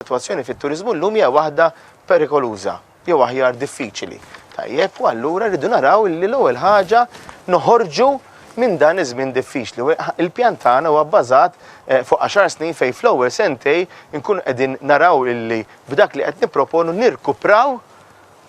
Situazzjoni fit-turiżmu llum hija waħda perikoluża, jew aħjar diffiċli. Tajjeb, u allura rridu naraw li l-ewwel ħaġa noħorġu minn dan iż-żmien diffiċli. Il-pjan tagħna huwa bbażat fuq 10 snin fejn fl-ewwel sentej inkunu qegħdin naraw illi b'dak li qed nipproponu nirkupraw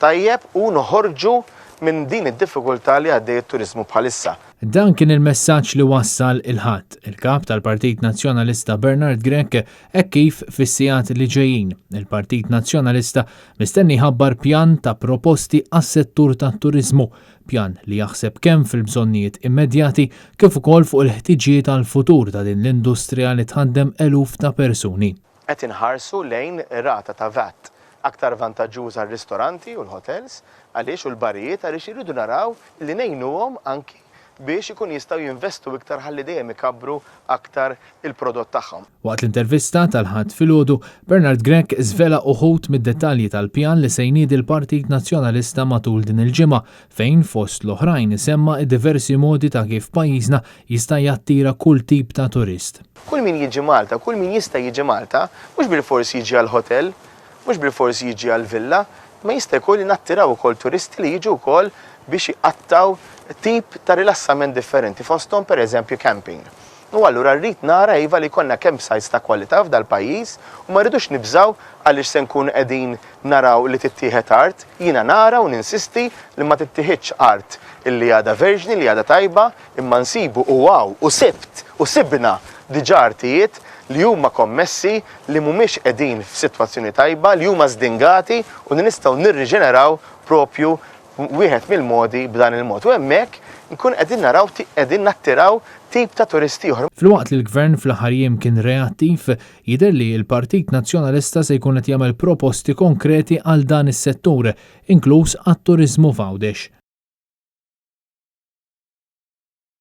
tajjeb u noħorġu minn din id-diffikultà li għaddej it-turiżmu bħalissa. Dan kien il-messaġġ li wassal il-ħadd, il-kap tal-Partit Nazzjonalista Bernard Grech hekk kif fis-sigħat li ġejjin. Il-Partit Nazzjonalista mistenni ħabbar pjan ta' proposti għas-settur tat-turiżmu, pjan li jaħseb kemm fil-bżonnijiet immedjati kif ukoll fuq il-ħtiġijiet għall-futur ta' din l-industrija li tħaddem eluf ta' persuni. Qed inħarsu lejn rata ta' VAT aktar vantaġġuż għar-ristoranti u l-hotels għaliex u l-barijiet għaliex iridu naraw li ngħinuhom anki biex ikun jistgħu jinvestu iktar ħalli dejjem ikabbru aktar il-prodott tagħhom. Waqt l-intervista tal-ħadd filgħodu, Bernard Grech żvela uħud mid-dettalji tal-pjan li se jniedi l-Partit Nazzjonalista matul din il-ġimgħa fejn fost l-oħrajn isemma' diversi modi ta' kif pajjiżna jista' jattira kull tip ta' turist. Kull min jiġi Malta, kull min jista' jiġi Malta, mhux bil-forsi jiġi għall-hotel, mhux bil-forsi jiġi għall-villa, ma jista' jkun nattiraw ukoll turisti li jiġu wkoll biex jqattaw tip ta' rilassament differenti fosthom pereżempju camping. U allura rrid nara iva li konna campsites ta' kwalità f'dal pajjiż u ma rridux nibżaw għaliex se nkun qegħdin naraw li tittieħed art, jiena nara u ninsisti li ma tittieħedx art illi għadha verġni li għadha tajba imma nsibu u wow u sibna diġà artijiet li huma kommessi li mhumiex qegħdin f'sitwazzjoni tajba, li huma żdingati u li nistgħu nirriġeneraw propju wieħed mill-modi b'dan il-mod. U hemmhekk nkun qegħdin nattiraw tip ta' turisti oħra. Filwaqt li l-Gvern fl-aħħar jiem kien reattiv, jidher li l-Partit Nazzjonalista se jkun qed jagħmel proposti konkreti għal dan is-settur, inkluż għat-turiżmu f'Għawdex.